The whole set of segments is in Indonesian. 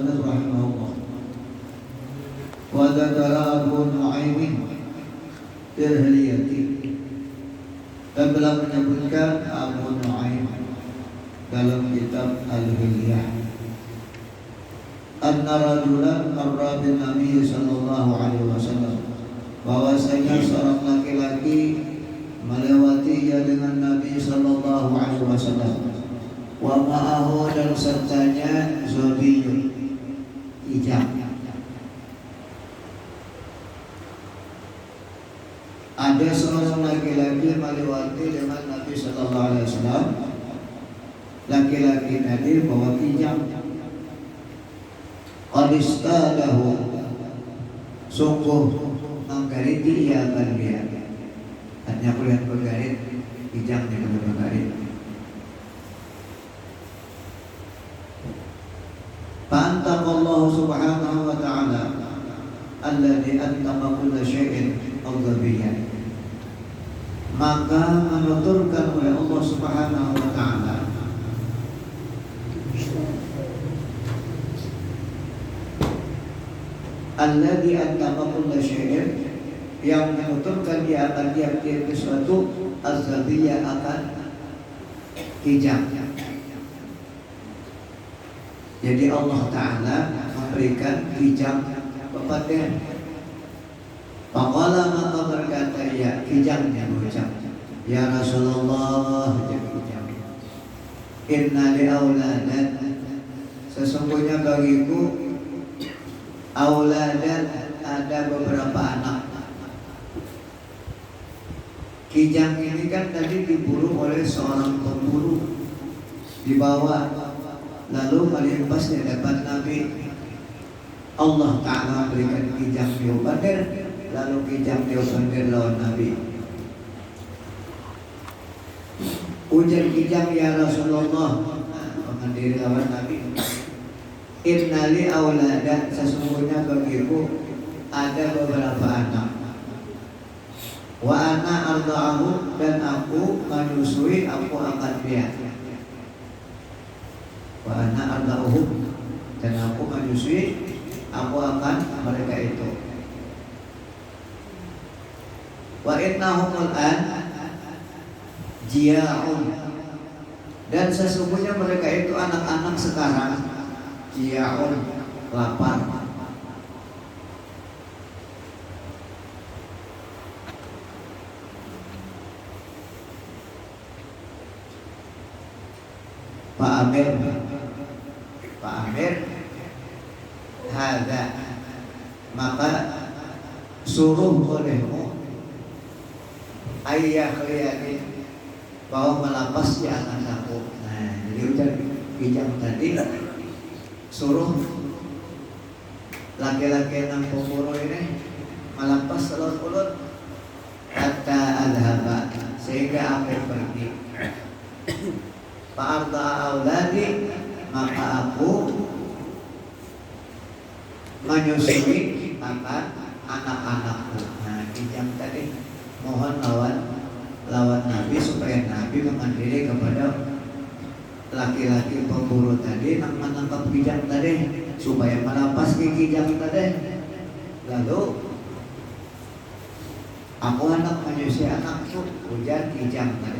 al-musannif rahimahullah. Wa dzakara Abu Nu'aim Tirhiliyati, dan telah menyebutkan Abu Nu'aim dalam kitab Al-Hilyah, anna rajulan marra bin Nabi sallallahu alaihi wasallam, bahwasanya seorang laki-laki melewati dengan Nabi sallallahu alaihi wasallam, wa ma'ahu, dan sertanya Zobiyun, hijab. Ada seorang laki-laki melewati dengan Nabi sallallahu alaihi wasallam. Laki-laki tadi bawa hijab. Qadistadahu, sungguh menggariti ia akan dia. Hanya kulihat bergarit, hijabnya pada bergarit. Fa'antaqallahu subhanahu wa ta'ala alladhi antaqa kulla syai'in al-ghabiyyan, maka menuturkan oleh Allah subhanahu wa ta'ala alladhi antaqa kulla syai'in, yang menuturkan dia akan tiap-tiap sesuatu, al-ghabiyyan, akan hijab. Jadi Allah Ta'ala memberikan hijab kepada. Faqala, maka berkata ya, hijabnya berucap, ya Rasulullah, hijab. Inna li auladan, sesungguhnya bagiku auladan, ada beberapa anak. Kijang ini kan tadi diburu oleh seorang pemburu, dibawa lalu melimpas di hadapan Nabi. Allah Ta'ala berikan kijang diobadir, lalu kijang diobadir lawan Nabi. Ujar kijang, ya Rasulullah, menghadiri lawan Nabi, innali auladan, sesungguhnya bagiku ada beberapa anak. Wa ana arda'ahu, dan aku menyusui, aku akan dia. Wa ana arda'uhu, dan aku menyusui, aku akan mereka itu. Wa innahumul an jia'un, dan sesungguhnya mereka itu anak-anak sekarang jia'un, lapar. Pak Amir, hadza, maka suruh olehmu ayah kelihatan bahwa melapas di anak-anakku. Nah, jadi udah bijak tadi, suruh laki-laki yang pemburu ini melapas telur-telur kata adhaba, sehingga aku pergi. Fa'arda auladi, maka aku menyusui akan anak-anakku. Nah, bijak tadi mohon lawan Nabi supaya Nabi mengadili kepada laki-laki pemburu tadi yang menangkap kijang tadi supaya melepas kijang tadi. Lalu aku anak menyusui anakku, ujar kijang tadi.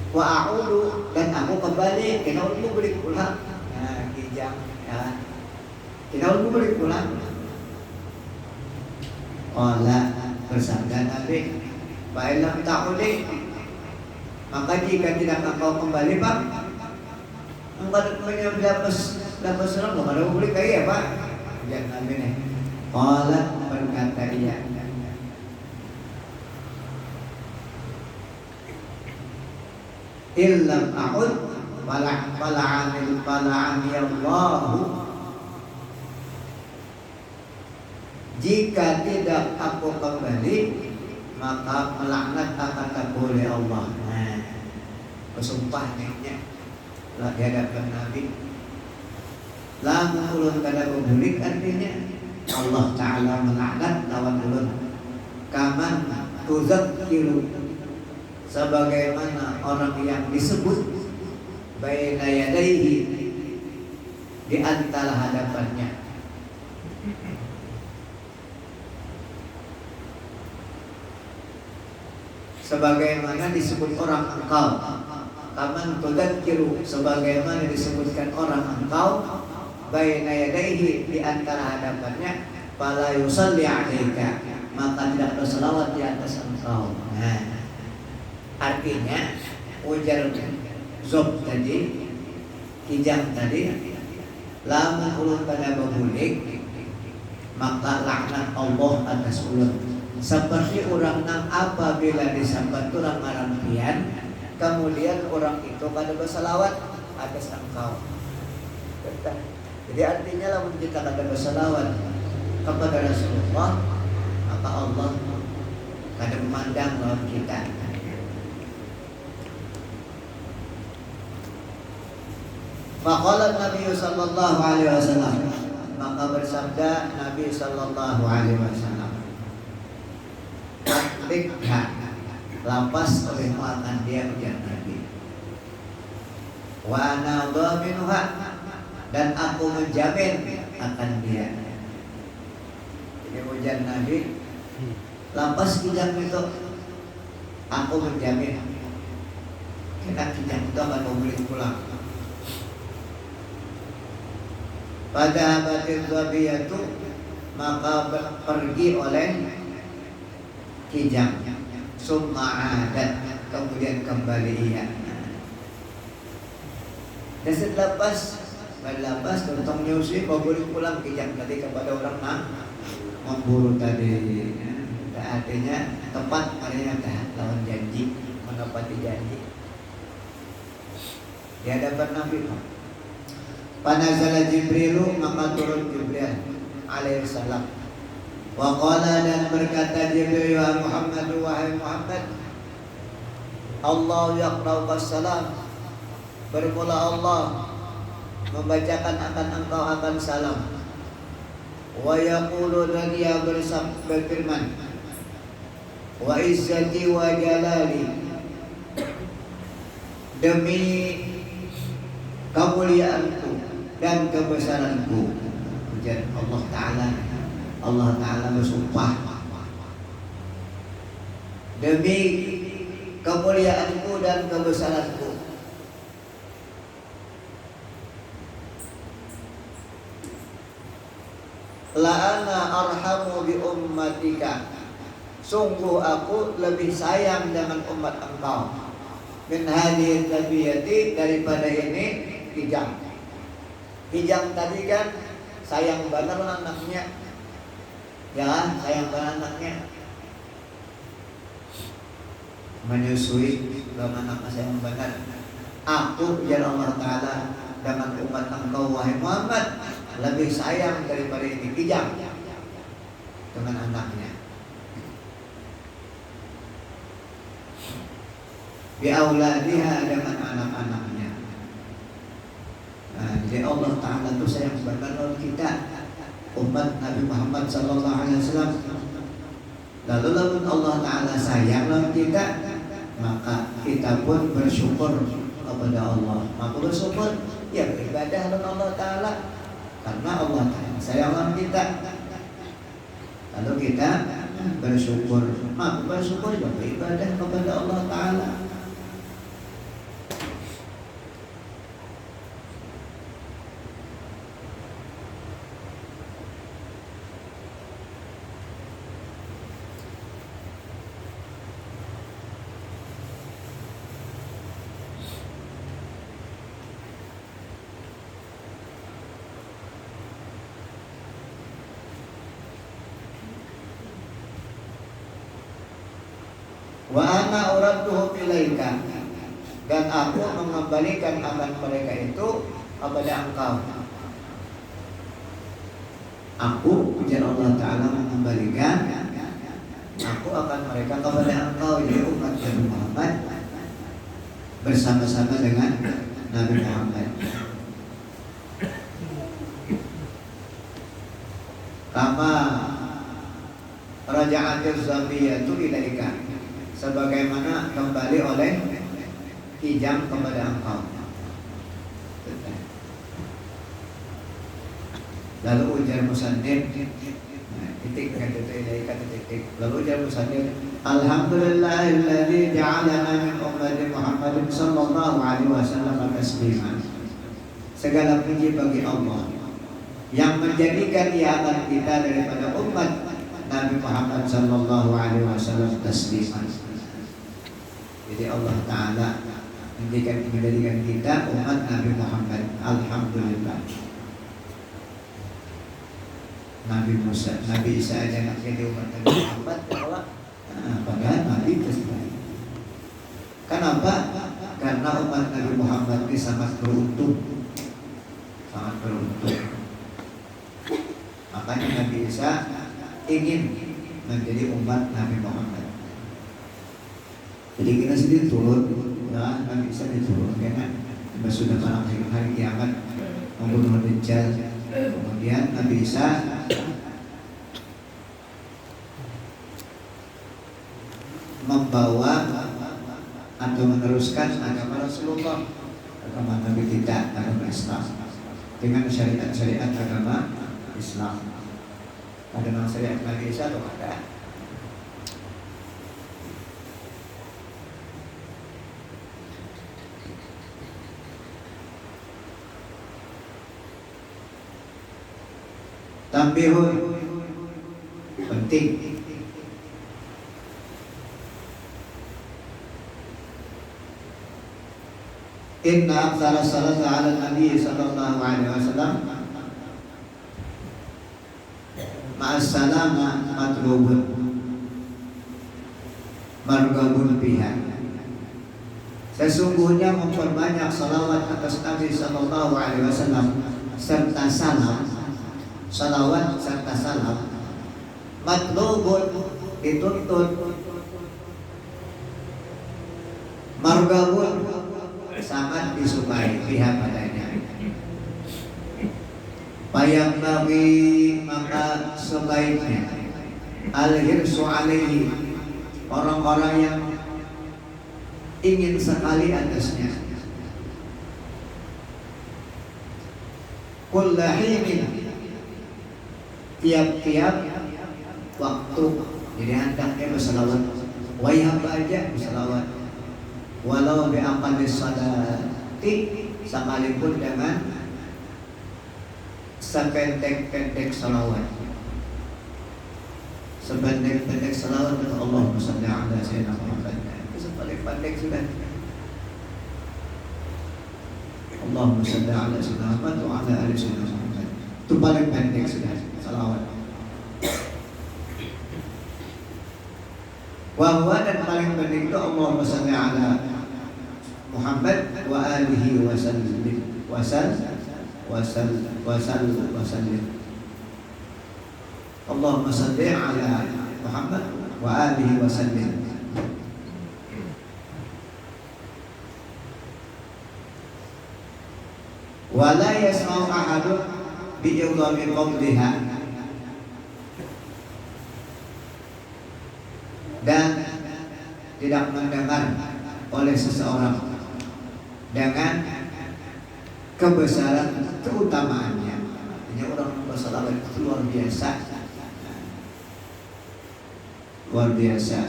Wa a'udu, dan aku kembali, kinaulmu balik pulang. Nah, kijang ya, kinaulmu balik pulang. Qala, bersabda Nabi, baiklah ta'udi, maka jika tidak engkau kembali Pak, engkau dapat serang, engkau ada beli kaya Pak. Jangan Nabi nih. Qala, berkata ia, illam a'ud fala'ani Allahu, jika tidak aku kembali maka melaknat akan aku oleh Allah. Nah, bersumpah nih lah di hadapan Nabi. Lagu ulun kada bebulik, artinya Allah Ta'ala melaknat lawan ulun. Kaman tuzakkiru, sebagaimana orang yang disebut baina yadaihi, di antara hadapannya. Sebagaimana disebut orang engkau, kaman tudzakiru, sebagaimana disebutkan orang engkau baina yadaihi, di antara hadapannya, fala yusalli alaika, maka tidak berselawat di atas engkau. Nah, artinya ujar zob tadi, kijang tadi, lamun ulun pada babulik, maka laknat Allah atas ulun. Seperti orang nang apabila disambat orang ngarampian, kemudian orang itu kada berselawat atas engkau. Jadi artinya lamun kita kada berselawat kepada Rasulullah, maka Allah kada memandang lawan kita. Faqala Nabi sallallahu alaihi wasallam, maka bersabda Nabi sallallahu alaihi wasallam, "Atlikha, lapas olehmu akan dia ujar Nabi. Wa ana dhaminuha, dan aku menjamin akan dia." Jadi ujar Nabi, lapas kijang itu aku menjamin, karena kijang itu akan membeli pulang. Pada batin zabiyatu, maka pergi oleh kijang, summa adat, kemudian kembali ia. Dan selepas tentang nyusi, boleh pulang kijang tadi kepada orang nang memburu tadi. Artinya tepat ternyata lawan janji, menepati janji. Di hadapan Nabi, panazala Jibrilu, maka turun Jibril alaihi salam. Wa qala, dan berkata Jibril, ya Muhammad, wahai Muhammad, Allah yaqra'u salam, bermula Allah membacakan akan engkau akan salam. Wa yaqulu, dan ia berfirman, wa izzati wa jalali, demi kemuliaanku dan kebesaranku. Ujar Allah Ta'ala bersumpah, demi kemuliaanku dan kebesaranku, la ana arhamu bi ummatika, sungguh aku lebih sayang dengan umat engkau, min hadhihi tabiyati, daripada ini kijang. Kijang tadi kan sayang benar anaknya, ya, sayang benar anaknya, menyusui dalam anaknya sayang benar. Aku, ya Allah Ta'ala, dengan umat engkau wahai Muhammad, lebih sayang daripada ini kijang dengan anaknya. Bi auladiha, dengan anak-anaknya. Nah, jadi Allah Ta'ala itu sayang benar kita, umat Nabi Muhammad sallallahu alaihi wasallam. Lalu lamun Allah Ta'ala sayang lawan kita, maka kita pun bersyukur kepada Allah. Maka bersyukur, ya beribadah kepada Allah Ta'ala, karena Allah Ta'ala sayang lawan kita. Lalu kita bersyukur, maka bersyukur juga beribadah kepada Allah Ta'ala. Wa ana uradduhu ilaika, dan aku mengembalikan akan mereka itu kepada engkau. Aku, ujar Allah Ta'ala, mengembalikan aku akan mereka kepada engkau. Jadi umat Nabi Muhammad bersama-sama dengan Nabi Muhammad. Kama raja'atil zabiyatu ilaika, sebagaimana kembali oleh kijang kepada engkau. Lalu ujar musannif, titik dengan titik titik. Lalu ujar musannif, Alhamdulillahilladzi ja'alana min ummati Muhammadin sallallahu alaihi wasallam tasliman. Segala puji bagi Allah yang menjadikan amat kita daripada umat Nabi Muhammad sallallahu alaihi wasallam tasliman. Jadi Allah Ta'ala menjadikan kita umat Nabi Muhammad. Alhamdulillah. Nabi Musa, Nabi Isa aja nak jadi umat Nabi Muhammad, padahal Nabi tersebut. Kenapa? Karena umat Nabi Muhammad ini sangat beruntung, sangat beruntung. Makanya Nabi Isa ingin menjadi umat Nabi Muhammad. Jadi kita sendiri turun, nah, Nabi Isa diturunkan kan? Sudah pada hari kiamat membunuh Dajjal. Kemudian Nabi Isa membawa atau meneruskan agama Rasulullah, agama Nabi kita, agama Islam, dengan syariat-syariat agama Islam. Ada nama syariat Nabi Isa atau ada? Tambihun penting. Inna aktsara salati 'ala Nabi sallallahu alaihi wasallam ma'as salama matlubun marghabun biha. Sesungguhnya memperbanyak salawat atas Nabi sallallahu alaihi wasallam serta salam, salawat serta salam, matlubun dituntut, marghabun sangat disukai pihak padanya. Bayang Nabi maka sebaiknya al-hirsu alaihi, orang-orang yang ingin sekali atasnya, kullahinin, tiap-tiap waktu. Jadi hendaknya berselawat, wayah baca berselawat, walau bi'aqalis salati, sekalipun dengan sependek-pendek salawat, sependek-pendek salawat kepada Allahumma shalli ala sayyidina Muhammad. Itu sependek sudah. Allahumma shalli ala sayyidina Muhammad wa ala ali sayyidina Muhammad. Itu paling pendek sudah salawat. Wahwa, dan paling penting itu Allahumma shalli ala Muhammad wa alihi wa sallim wa sallim. Allahumma shalli ala Muhammad wa alihi wa sallim. Wa la yasma'u ahadun bi'idhami qawliha, dan tidak mendengar oleh seseorang dengan kebesaran keutamaannya. Artinya orang bersalawat itu luar biasa, luar biasa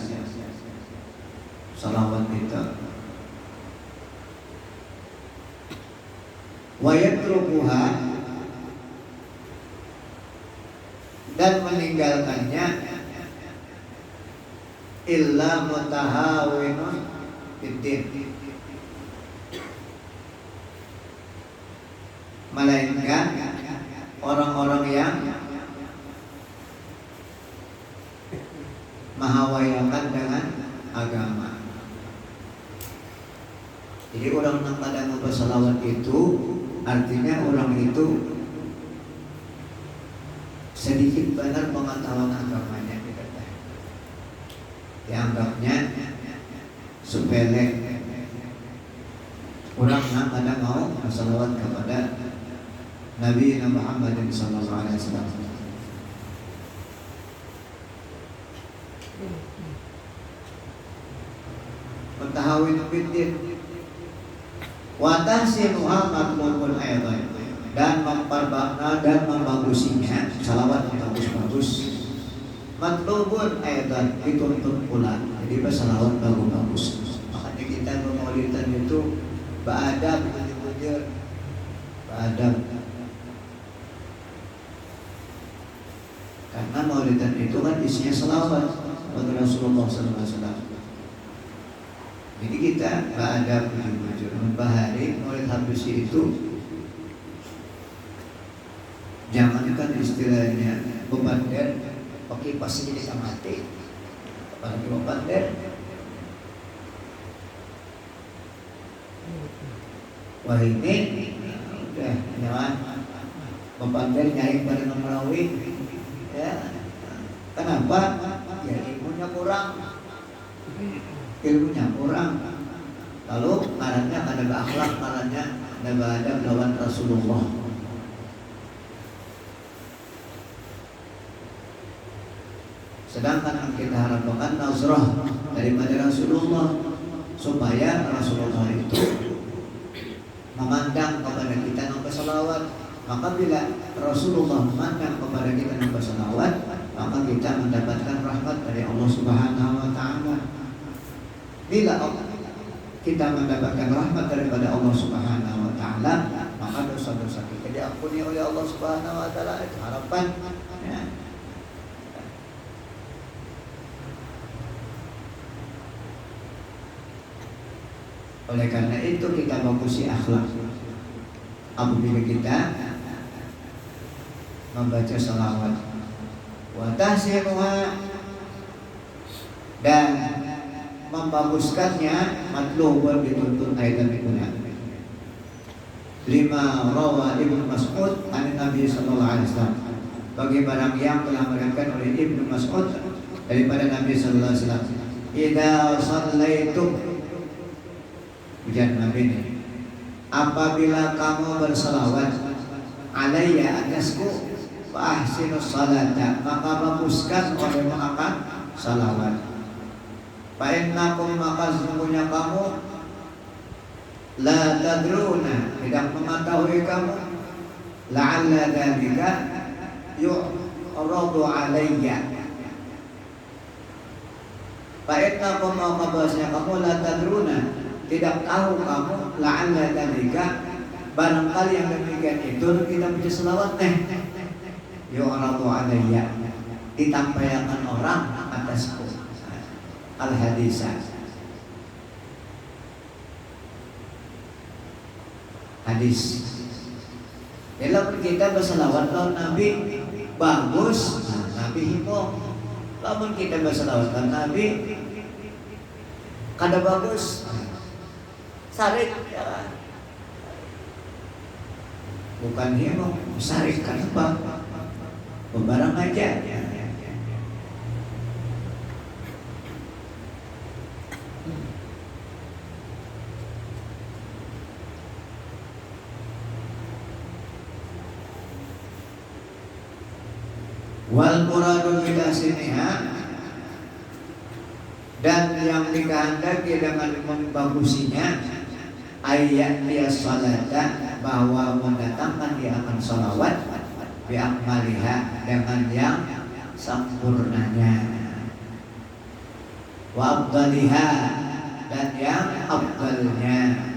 salawat itu. Wa yatrukuha, dan meninggalkannya, illa mutahawinun fiddin, melainkan orang-orang yang mahawayakan dengan agama. Jadi orang yang pada bersalawat itu artinya orang itu sedikit benar pengetahuan agamanya, dianggapnya sepele. Orang yang pada mau bersalawat kepada Nabi Muhammad sallallahu alaihi wasallam. Mentahawin fiddin wa tahsinuha matlubun aidan, dan membagusinya, salawat yang bagus-bagus. Matlubun aidan, dituntut pula. Jadi salawat bagus-bagus. Makanya kita memaulidan itu beradab, bujur, beradab. Karena maulidan itu kan isinya salawat kepada Rasulullah SAW. Jadi kita beradab, bujur, membahari maulid Habasyih itu. Jangankan istilahnya bebander, pakai pasti jadi mati. Apalagi bebander. Wah ini udah nyaman. Bebander nyari pada Merawi. Ya, kenapa? Ya ilmunya kurang. Lalu karanya ada berakhlak, karanya ada beradab lawan Rasulullah. Sedangkan yang kita harapkan nazrah daripada Rasulullah, supaya Rasulullah itu memandang kepada kita nambah salawat. Maka bila Rasulullah memandang kepada kita nambah salawat, maka kita mendapatkan rahmat dari Allah Subhanahu wa Ta'ala. Bila kita mendapatkan rahmat daripada Allah Subhanahu wa Ta'ala, maka dosa-dosa kita diampuni oleh Allah Subhanahu wa Ta'ala. Itu harapan, ya. Oleh karena itu kita bagusi akhlak. Apabila kita membaca salawat wa tahsinuha dan membaguskannya, matlubun dituntut aidan bikunya. Lima rawa Ibnu Mas'ud an Nabi sallallahu alaihi wasallam, bagi barang yang telah meriwayatkan oleh Ibnu Mas'ud daripada Nabi sallallahu alaihi wasallam, idza shallaitum, ujian Nabi ini, apabila kamu bersalawat alayya atasku fa ahsinus salata, maka baguskan olehmu akan salawat. Fa innakum, maka sesungguhnya kamu la tadruna, tidak mengetahui kamu, la'alla dzalika yu'radu alayya. Fa innakum, maka bahasanya kamu la tadruna, tidak tahu kamu, la'alla dzalika, barangkali yang demikian itu kita baca selawat yu'radu alayya, ditampaikan orang atasku. Al-hadisah, hadis. Kalau kita berselawat lawan Nabi bagus, Nabi himo. Lamun kita berselawat lawan Nabi kada bagus, sarik ya. Bukan himo, sarik kan apa? Bebarang aja. Wal muradu bidasiniha, dan yang dikehendaki dengan membagusinya, ayat dia salata, bahwa mendatangkan dia akan salawat, biakmaliha, dengan yang sempurnanya, wa afdaliha, dan yang afdalnya.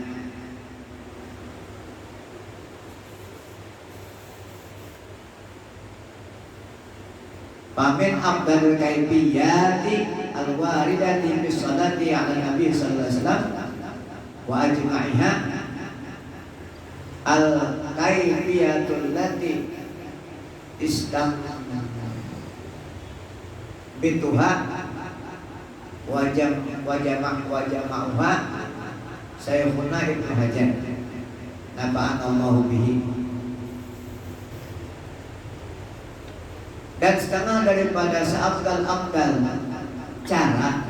Famin afdalul kaifiyati al-waridati fi sholati ala Nabi sallallahu alaihi wasallam wa ajma'iha al-kaifiyatul lati bituha wajama'uha Sayyikhuna Ibnu Hajar nafa'ana Allahu bihi. Dan setengah daripada seafdal-afdal cara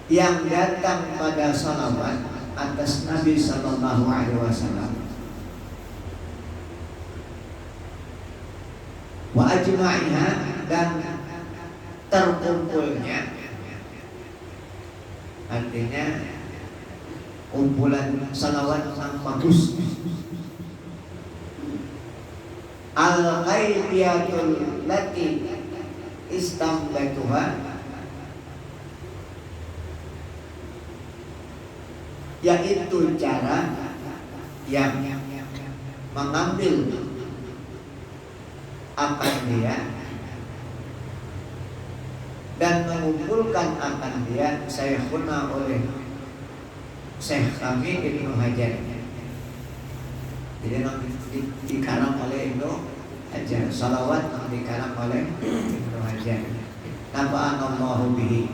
yang datang pada salawat atas Nabi sallallahu alaihi wasallam, wa ajma'iha, dan terkumpulnya, artinya kumpulan salawat yang bagus. Al-kaifiyatul lati istambatuha, yaitu cara yang mengambil akan dia dan mengumpulkan akan dia Syekhuna oleh Syekh kami Ibnu Hajar. Jadi yang dikarang oleh Ibnu Hajar, salawat yang dikarang oleh Ibnu Hajar. Nafa'anallahu bihi.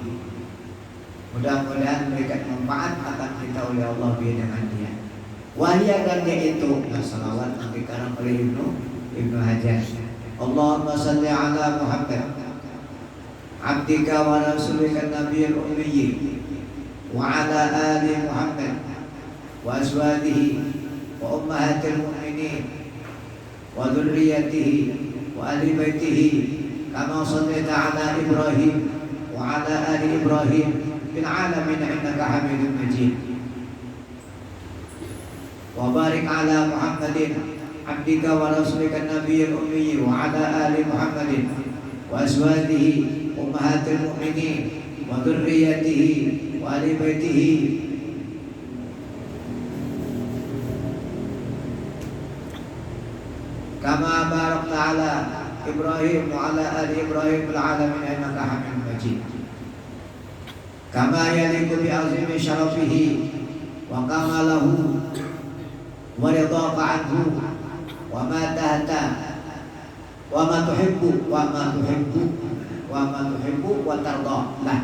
Mudah-mudahan memberikan manfaat akan kita oleh Allah bihi dengan dia. Wahya dan yaitu salawat yang dikarang oleh Ibnu Hajar. Allahumma salli ala Muhammad abdika wa rasulika nabiyil ummi wa ala ali Muhammad wa azwajihi wa ummahatil mu'minin wa dzurriyyatihi wa ahli baitihi kama shallaita ala Ibrahim wa ala ali Ibrahim fil alamin innaka Hamidum Majid. Wa barik ala Muhammadin abdika wa rasulika nabiyil ummi wa ala ali Muhammadin wa azwajihi ummahatil mu'minin wa dzurriyyatihi wa ahli baitihi kama barakta ala Ibrahim wa ala ali Ibrahim fil alamin innaka Hamidum Majid. Kama yaliqu bi azimi syarafihi wa kamalahu wa ridhaqa anhu wa ma tahta wa ma tuhibbu wa ma tuhibbu wa ma tuhibbu wa tarda lah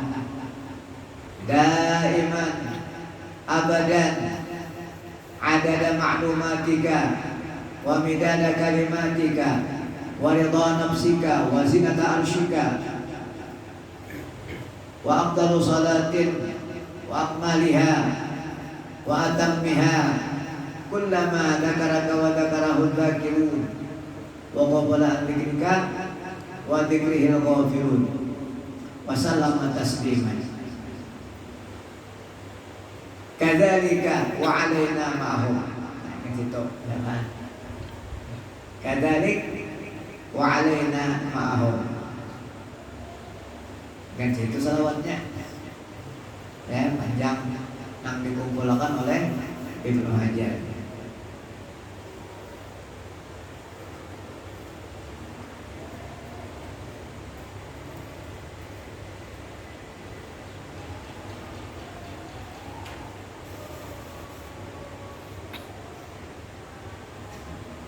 daiman abadan adada ma'lumatika wa midada kalimatika wa ridha nafsika wa zinata arshika wa afdalu salatin wa akmaliha wa atammiha kullama dzakaraka wa dzakarahu dzakirun wa qabala an dzikrika wa dzikrihil ghafirun wa sallama tasliman. Kadzalika wa alaina ma'hum. Gitu ya kan. Kadzalik wa alaina ma'hum. Kan itu salawatnya. Ya, panjang yang dikumpulkan oleh Ibnu Hajar.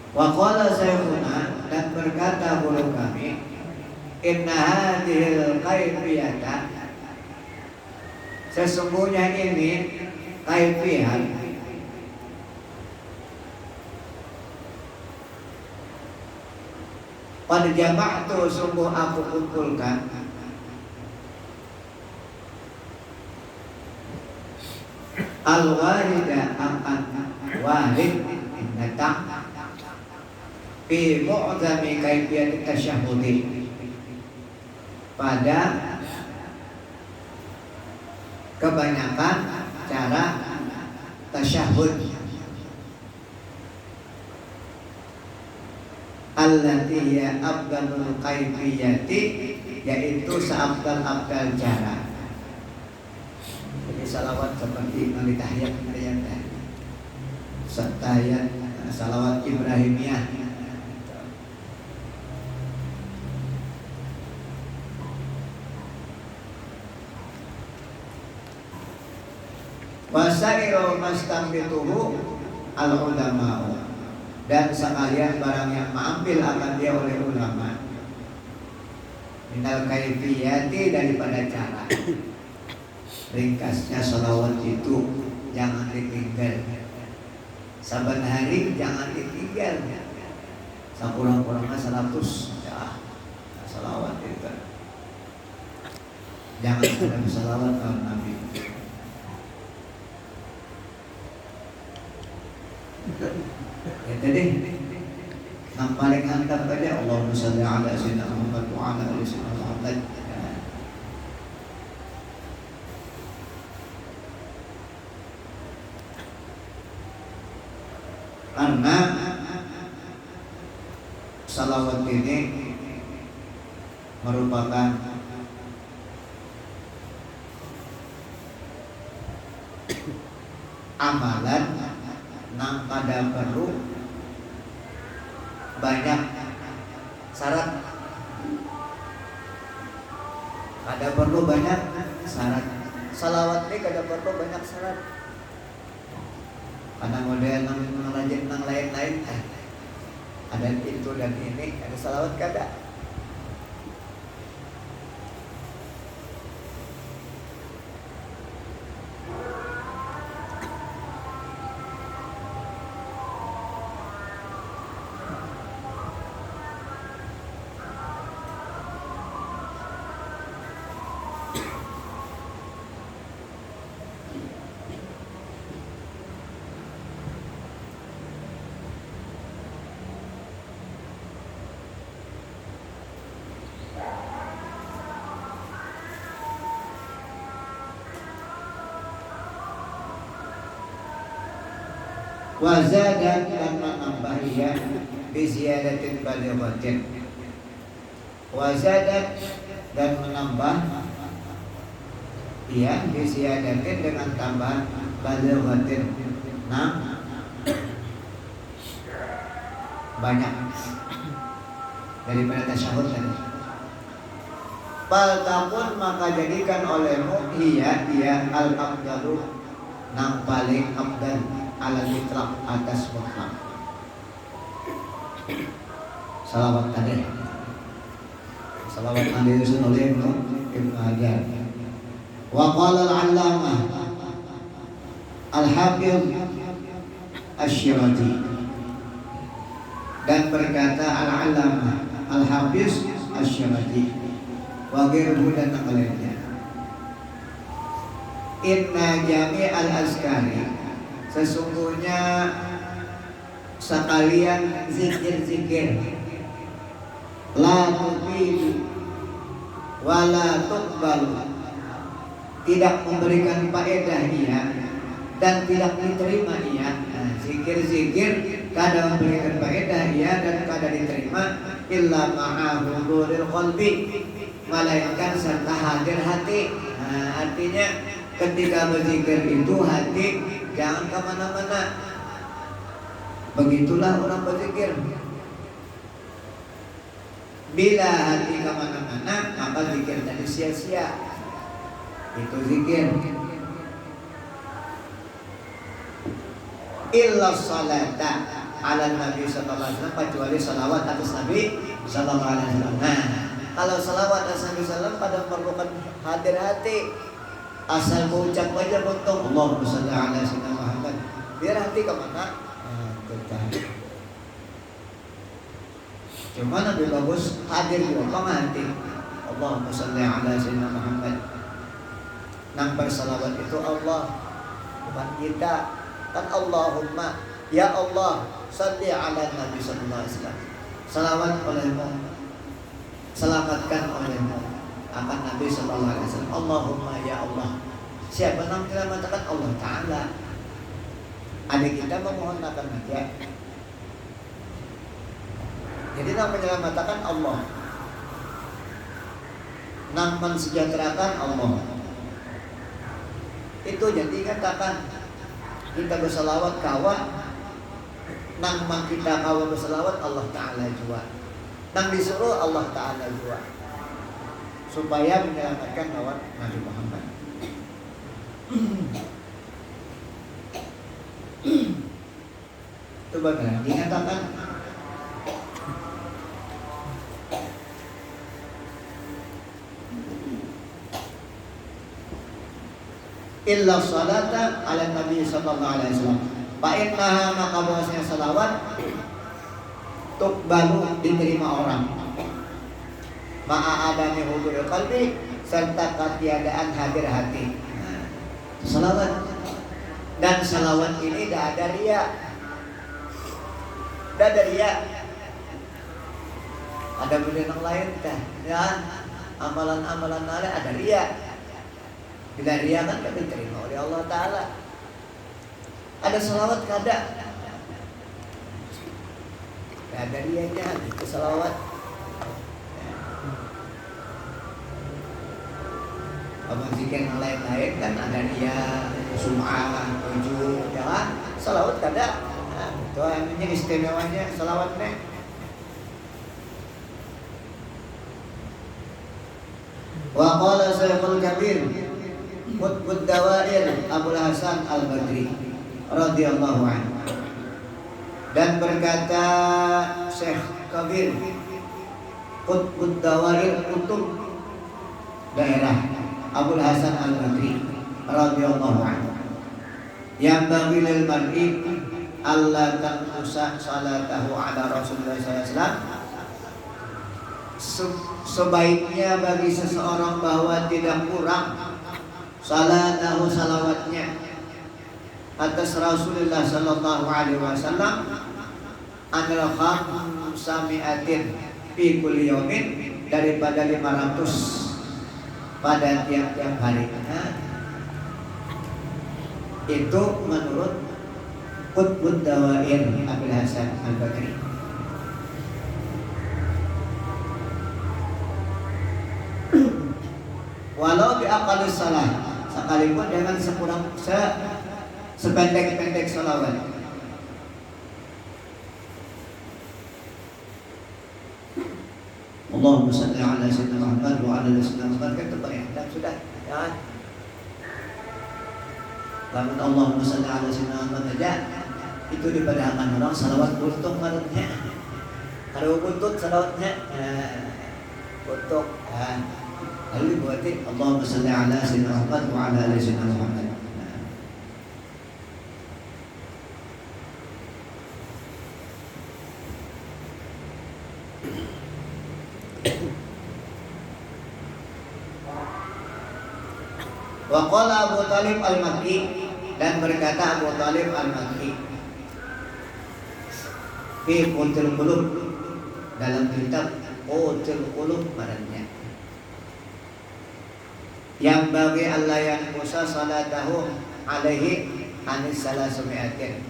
Wa qala saykhuna, dan berkata guru kami, inna hadhil kaifiyata, sesungguhnya ini kaifiyat pada jama'tu, sungguh aku kumpulkan al-warida akan warid datang fi mu'zami kaifiyat tasyahudi, pada kebanyakan cara tasyahud allati ya abdalul kaifiyati, yaitu seabdal-abdal cara. Jadi salawat seperti tahiyat setayat salawat Ibrahimiyah, wasairu mastambituhu al-ulama'u, dan sekalian barang yang mengambil akan dia oleh ulama, minal kaifiyati, daripada cara. Ringkasnya salawat itu jangan ditinggal, saban hari jangan ditinggal, sakurang-kurangnya 100 ya salawat itu. Jangan ada salawat al Nabi. Ya tadi yang paling hantar tadi Allahumma shalli ala sayyidina Muhammad wa ala ali sayyidina Muhammad. Karena salawat ini merupakan amalan nang pada perlu banyak syarat. Ada perlu banyak syarat. Salawat ini kada perlu banyak syarat. Karena model nang rajin nang lain-lain ada itu dan ini, ada salawat kada. Wazadat dan menambah ia biziyadatin balighatin. Wazadat dan menambah ia biziyadatin dengan tambahan balighatin. Nah, banyak daripada tasyahud tadi. Faltakun maka jadikan olehmu ia al-afdalu nang paling afdal ala mitlaq atas mutlak. Salawat tadi. Salawat Nabi Sallallahu Alaihi Wasallam. Wa qala al-allamah al-hafiz asy-Syirati, dan berkata al-allamah al-hafiz asy-Syirati wa ghairuhu dan yang lainnya, inna jami' al-azkari, sesungguhnya sekalian zikir-zikir, la tufidu wa la tuqbalu, tidak memberikan faedah ia dan tidak diterima ia. Zikir-zikir kada memberikan faedah ia dan kada diterima illa ma'a huduril qalbi, melainkan serta hadir hati. Artinya ketika berzikir itu hati jangan kemana-mana. Begitulah orang berzikir. Bila hati kemana-mana maka zikir tadi sia-sia. Itu zikir. Illa salata ala Nabi sallallahu alaihi wasallam, kecuali salawat atas Nabi sallallahu alaihi wasallam. Nah, kalau salawat atas Nabi sallallahu pada memerlukan hadir hati. Asal mengucap aja potong Allahumma shalli ala sayyidina Muhammad, biar hati kemana? Cuma lebih bagus hadir di potong hati. Allahumma shalli ala sayyidina Muhammad. Nang bersalawat itu Allah, bukan kita. Kan Allahumma, ya Allah, shalli ala Nabi sallallahu alaihi wasallam. Salawat olehmu, selamatkan olehmu akan Nabi sallallahu alaihi wasallam. Allahumma ya Allah. Siapa yang menyelamatkan? Allah Ta'ala. Adik kita memohon akan dia. Jadi yang menyelamatkan Allah, yang mensejahterakan Allah. Itu jadi katakan kita bersalawat kawa, nang kita kawa bersalawat Allah Ta'ala jua, nang disuruh Allah Ta'ala jua, supaya menyelamatkan lawan Nabi Muhammad. Itu bagaimana dinyatakan illa salata ala Nabi sallallahu alaihi wasallam. Fa innaha, maka bahwasanya salawat tuqbalu, diterima orang. Ma'a adami huduril qalbi, serta ketiadaan hadir hati. Salawat, dan salawat ini tidak ada riya. Tidak ada riya. Ada benda yang lain kan? Ya, amalan-amalan lain ada riya. Bila riya kan tidak diterima oleh Allah Ta'ala. Ada salawat kada. ada dianya itu salawat. Kalau zikir yang lain-lain kan ada dia sum'ah, tujuh, ya kan? Salawat kada. Nah, itu namanya istimewanya salawatnya. Wa qala Syekhul Kabir Qutbud Dawair Abul Hasan Al-Badri radhiyallahu anhu. Dan berkata Syekh Kabir Qutbud Dawair, kutub daerah Abul Hasan Al-Badri radhiyallahu anhu, yang bagi lil mar'i Allah tanqusa salatahu ala Rasulullah sallallahu alaihi wasallam, sebaiknya bagi seseorang bahwa tidak kurang salatahu salawatnya atas Rasulullah sallallahu alaihi wasallam anil khamsami'atin fi kulli yaumin, daripada 500 pada tiap-tiap hari. Itu menurut Qutbud Dawair Abul Hasan Al-Badri. Walau biaqalus salah, sekalipun dengan sependek-pendek salawat. Allahumma salli ala sayyidina Muhammad wa ala ali sayyidina Muhammad, kan terbayang sudah ya. Lamun Allahumma salli ala sayyidina Muhammad aja itu dipadahkan orang salawat buntung marutnya. Kalau buntut salawatnya buntung. Lalu dibuatin Allahumma salli ala sayyidina Muhammad wa ala ali sayyidina Muhammad. Wa qala Abu Talib Al-Makki, dan berkata Abu Talib Al-Makki fi Qutul Qulub, dalam kitab Qutul Qulub barannya, yang bagi Allah yang musa salatahu alaihi anis salasumiatin,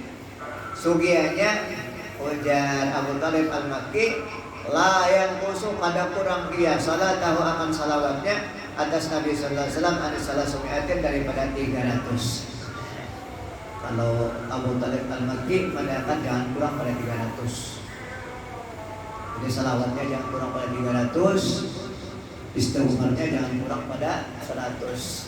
sugianya ujar Abu Talib Al-Makki, la yang musuh pada kurang dia salatahu akan salawatnya atas Nabi sallallahu alaihi wasallam anis salasumiatin, daripada 300. Kalau Abu Talib Al-Makki mengatakan jangan kurang pada 300. Jadi salawatnya jangan kurang pada 300, istighfarnya jangan kurang pada 100.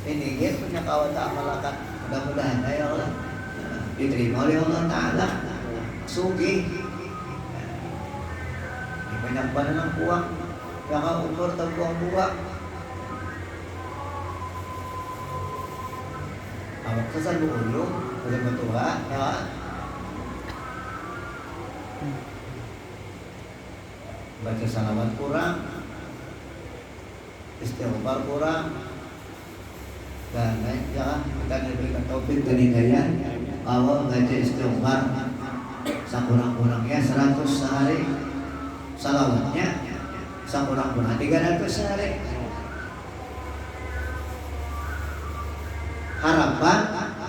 Ini dia punya kawat amalakan, mudah-mudahan ya Allah diterima oleh Allah Ta'ala. Sugih banyak banget uang, jangan umur terbuang-buang. Awak kesan berulung, kesan bertua, ya. Baca salawat kurang, istighfar kurang, dan lain jangan kita diberikan taufik dan hidayah. Awak baca istighfar sekurang-kurangnya 100 sehari. Salawatnya sekurang-kurangnya 300 sehari. Harapan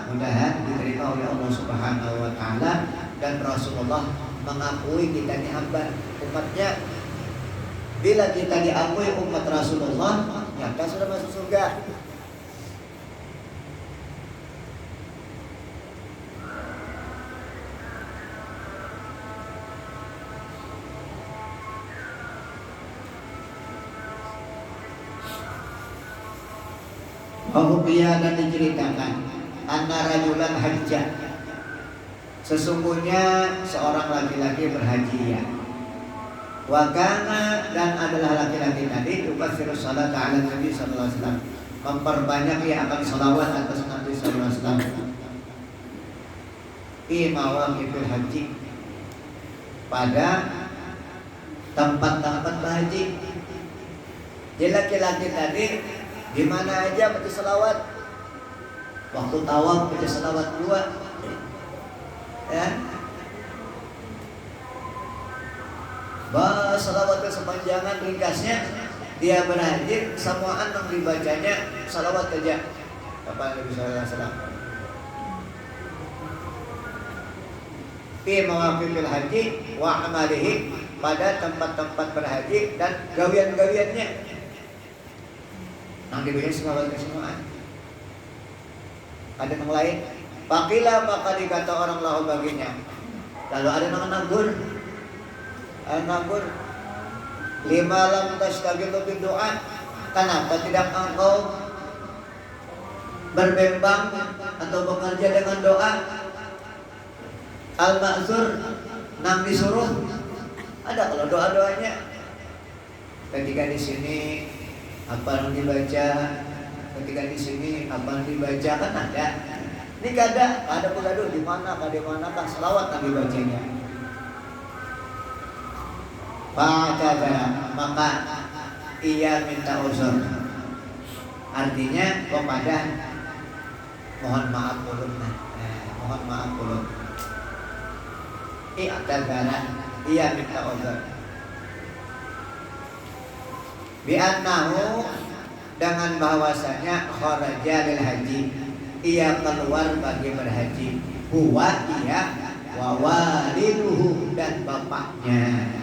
mudahan diterima oleh Allah Subhanahu wa Ta'ala, dan Rasulullah mengakui kita ini hamba umatnya. Bila kita diakui umat Rasulullah, nyata sudah masuk surga. Bahwa dan diceritakan anna rajulan hajjah, sesungguhnya seorang laki-laki berhaji ya. Wa kana, dan adalah laki-laki tadi yukatsiru salat ala Nabi sallallahu alaihi wasallam, memperbanyak ia akan salawat atas Nabi sallallahu alaihi wasallam. Fi mawaqifil haji, pada tempat-tempat berhaji. Jadi laki-laki tadi di mana aja baca salawat. Waktu tawaf baca salawat 2. Ya. Bahas salawat kesepanjangan ringkasnya dia berhaji samaan yang dibacanya salawat aja kepada Nabi sallallahu alaihi wasallam. fi mawaqitil haji wa amalihi, pada tempat-tempat berhaji dan gawian-gawiannya. Nang dibikin segala kesemuaan. Ada yang lain. Pakila maka dikata orang lahu baginya. Lalu ada yang nganggur. Nganggur. Lima lam tastagilu bidu'a. Kenapa tidak engkau berbembang atau bekerja dengan doa? Al-ma'zur, nang disuruh. Ada kalau doa-doanya. Ketika di sini apa yang dibaca, ketika di sini apa yang dibaca, kan ada. Ini gak ada pegaduh di mana kah selawat yang dibacanya. Fa'adada, maka ia minta uzur. Artinya kepada mohon maaf ulun. Mohon maaf ulun. I'tadzara, ia minta uzur. Bi'annahu, dengan bahwasanya kharaja lil haji, ia keluar bagi berhaji. Huwa ia wa waliduhu, dan bapaknya.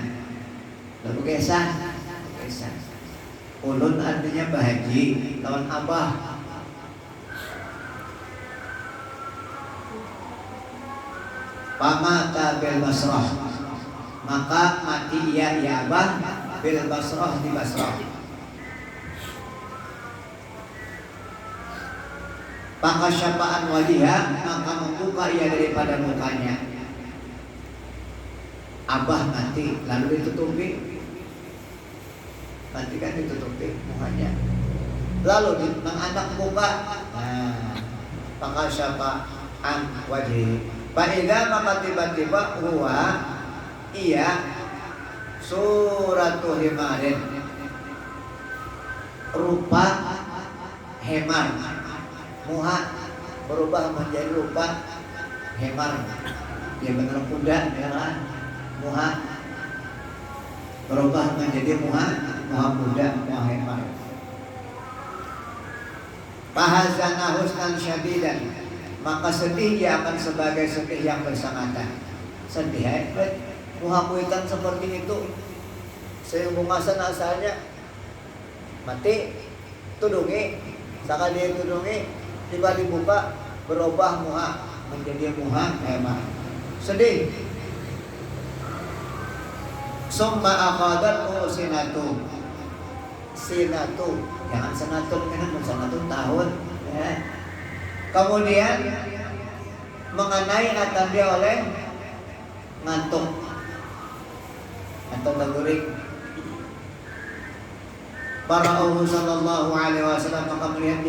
Lalu kisah. Ulun artinya berhaji lawan abah. Pamata bil Basrah, maka mati ia abah bil Basrah, di Basrah. Maka syafa'an wajihah, maka membuka ia daripada mukanya. Abah mati lalu ditutupi. Mati kan ditutupi mukanya. Lalu anak buka. Maka syafa'an wajih. Fa'idha, maka tiba-tiba huwa ia suratu himarin, rupa hemar. Muha berubah menjadi rupa hemar. Dia benar kuda, ya kan? Muha berubah menjadi muha kuda, muha hemar. Fahazana husnan syadidan, maka sedih dia akan sebagai sedih yang bersangatan. Sedih muha kuitan seperti itu. Sehubungasan asalnya mati tudungi, sekali dia tudungi tiba dibuka berubah muha menjadi muha hemar. Sedih. Summa akhadat sinatu. Jangan senatun, kan senatun tahun ya. Kemudian mengenai akan dia oleh ngantuk atau terguring. Para Rasul sallallahu alaihi wasallam, maka melihat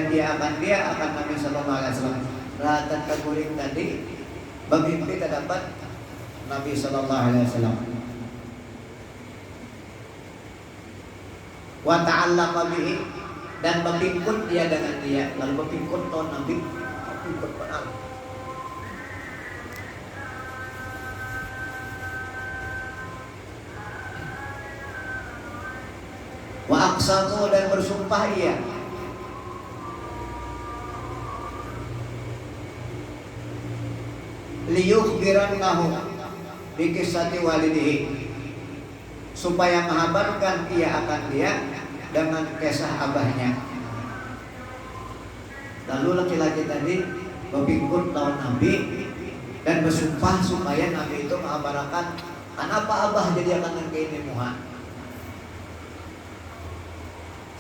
dia akan Nabi sallallahu alaihi wasallam. Ratan terguring tadi bermimpi terdapat Nabi sallallahu alaihi wasallam. Wa ta'allaqa bihi, dan berpingkut dia dengan dia. Lalu berpingkut tahun Nabi, berpingkut benar. Wa aqsamu, dan bersumpah ia. Liyukhbirannahu bi qissati walidihi, supaya menghabarkan ia akan dia dengan kisah abahnya. Lalu laki-laki tadi berpingkut tahun Nabi dan bersumpah supaya Nabi itu mengabarkan kenapa abah jadi akan ini muha.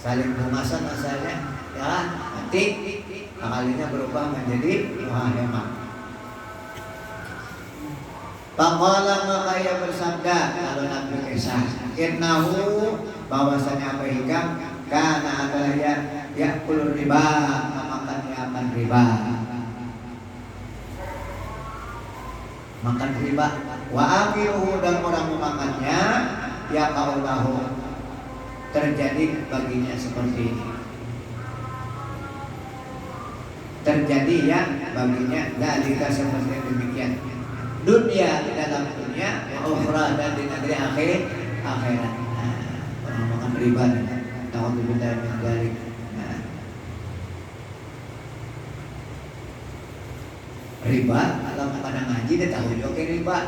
Saling bungasan asalnya ya, nanti akalinya berubah menjadi muha hemar. Faqala, maka ia bersabda, lalu Nabi kisah, innahu, bahwasanya apa hikam, karena adalah ya kulur riba, makan riba. Makan riba, wa akiluhu, dan orang memakannya, ya kaulahu, terjadi baginya seperti ini. Terjadi ya baginya dalika seperti demikian. Dunia, di dalam dunia, ukhra, dan di negeri akhirat. Orang makan riba, ta'udzubillah min dzalik. riba, kalau kadang ngaji dia tahu juga riba.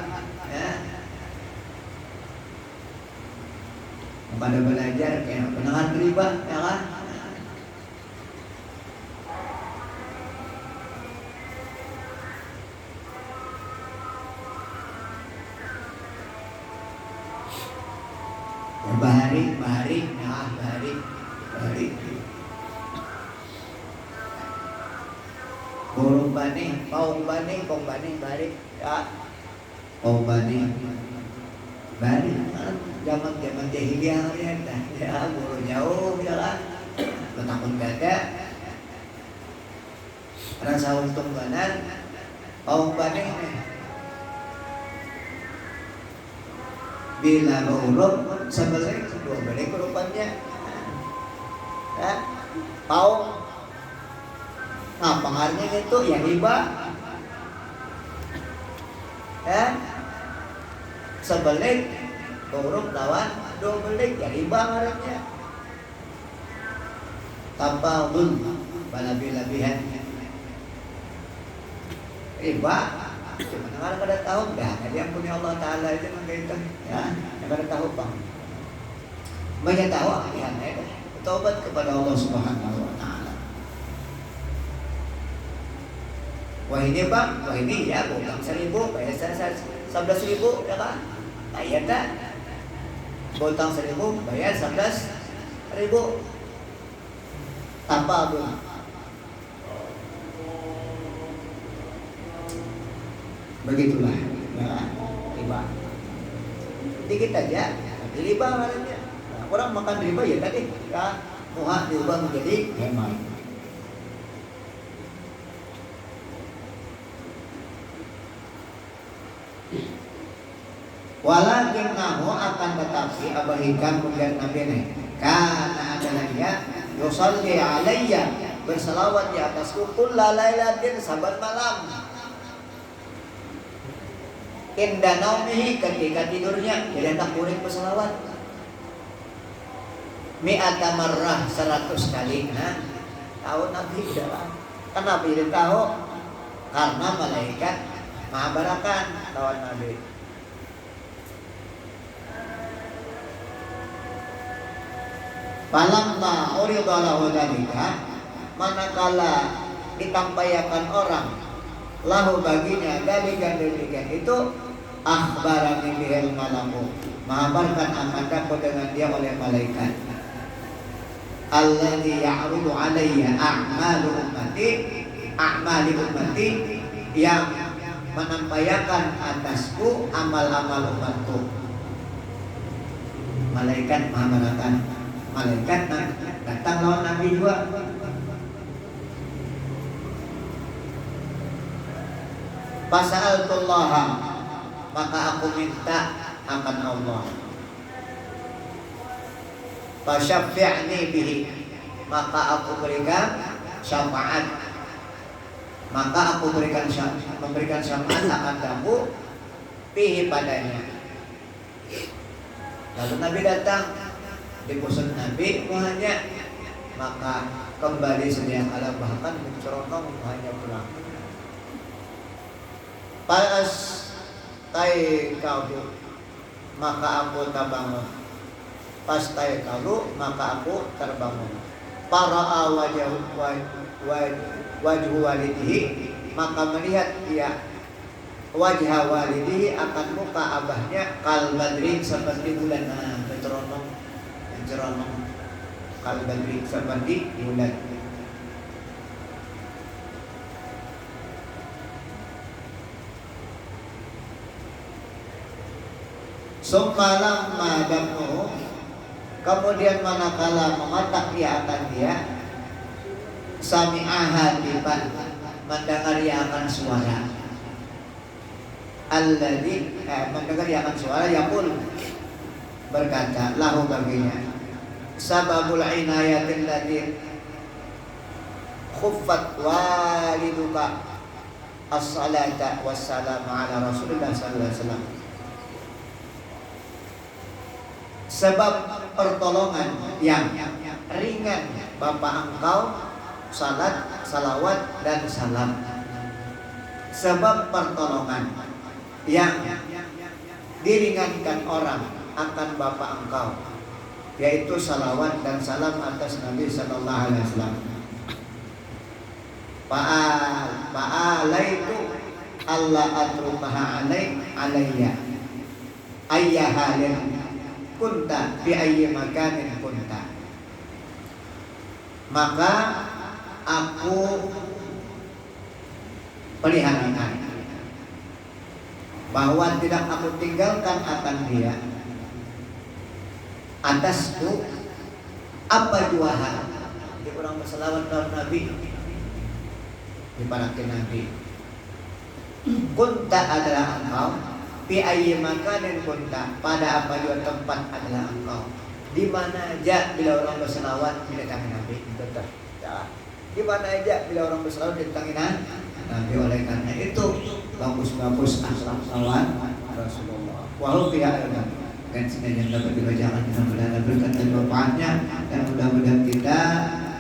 Ya. Pada belajar kayak pendengar riba, ya kan? Bahari, nah bahari. Burung bani, paung bani, bahari, ya. Paung bani, bahari. Zaman jahiliyah ya, burung jauh, ya kan. Betakun gada, rasa untung banan, paung bani. Bila beurut sebelah dua balik urupannya, ya. Paung apa pengaruhnya itu ya riba, ya. Sebelik beurut lawan dua balik ya riba pengaruhnya. Tabahun balabih-labihan riba. Cuma kalau kada tahu dah, dia punya Allah Taala itu memang itu, ya. Yang kada tahu bang, banyak tahu akhirnya itu taubat kepada Allah Subhanahu Wa Taala. Wah ini bang, wah ini ya utang 1.000, bayar 11.000, ya kan? Bayar dah. Utang 1.000, bayar 11.000. Tanpa bang. Begitulah, ya, riba. Dikit aja, riba namanya. Nah, orang makan riba ya tadi, ya, muha diubah menjadi hemat. Walakin nahu akan tetapi abahikam kemudian Nabi ini karena adalah dia yusalli alayya berselawat di atasku kulla lailatin saban malam. Inda naumihi ketika tidurnya jadi hendak murid berselawat mi'ata marrah 100 kali. Nah, tahu Nabi adalah kan Nabi itu tahu karena malaikat mengabarkan lawan Nabi. Falamma urida lahu dzalika manakala ditampaikan orang lahu baginya demikian itu akhbarani bihil malaku mengabarkan akan dapat dengan dia oleh malaikat alladzi ya'rudu alayya a'mali ummati yang menampaikan atasku amal-amal umatku. Malaikat mengabarkan, malaikat datang lawan Nabi juga. Fasa'altullaha maka aku minta akan Allah. Fasyafi'ni bihi maka aku berikan syafaat. Maka aku memberikan syafaat akan kamu bihi padanya. Lalu Nabi datang dikusut Nabi muhanya maka kembali sedia kala bahkan mencerongkong muhanya pulang. Pas tai kalu maka aku terbangun. Pas tai kalu maka aku terbangun. Para wajhu walidihi maka melihat dia wajah walidihi akan muka abahnya kal badri seperti bulan. Nah, penceronong kal badri seperti bulan. Semalam madammu kemudian manakala mematak dia akan dia sami'aha liban mendengar dia akan suara alladzi mendengar dia akan suara yaqul berkata lahu baginya sababul inayatil ladzi khuffat waliduka as-salata was-salam ala Rasulillah sallallahu alaihi wasallam. Sebab pertolongan yang ringan bapak engkau salat, salawat dan salam sebab pertolongan yang diringankan orang akan Bapa engkau, yaitu salawat dan salam atas Nabi sallallahu alaihi wasallam. Fa'alaitu Allah atrumaha alayya ayyahalin kunta bi ayyi makanin kunta. Maka aku peliharakan bahwa tidak aku tinggalkan akan dia atasku apa jua hal. Di orang berselawat kepada Nabi, diparakin Nabi, kunta adalah engkau, fi ayyi makanin kunta, pada apa jua tempat adalah engkau. Di mana aja bila orang berselawat mendatangi Nabi, betul. Ya. Di mana aja bila orang berselawat mendatangi Nabi. Oleh karena itu bagus-bagus akhlak salawat Rasulullah. Wahyu ya dan sebenarnya dapat dibacakan dengan mudah berkat dan manfaatnya, dan mudah-mudahan kita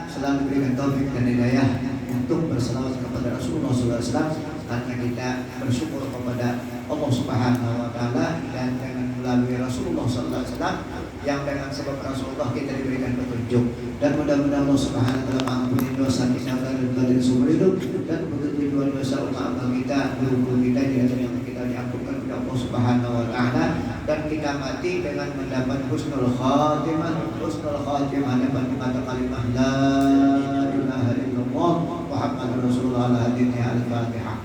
selalu diberikan taufik dan hidayah untuk berselawat kepada Rasulullah SAW, karena kita bersyukur kepada Allah Subhanahu Wa Taala, dan dengan melalui Rasulullah SAW yang dengan sebab Rasulullah kita diberikan petunjuk, dan mudah-mudahan Allah Subhanahu Wa Taala mengampuni dosa kita dan seumur hidup, dan begitu juga dosa umat kita, guru-guru kita yang kita diampunkan oleh Allah Subhanahu Wa Taala, dan kita mati dengan mendapat husnul khatimah dapat mata kalimah la ilaha illallah Muhammadur Rasulullah al-Fatihah.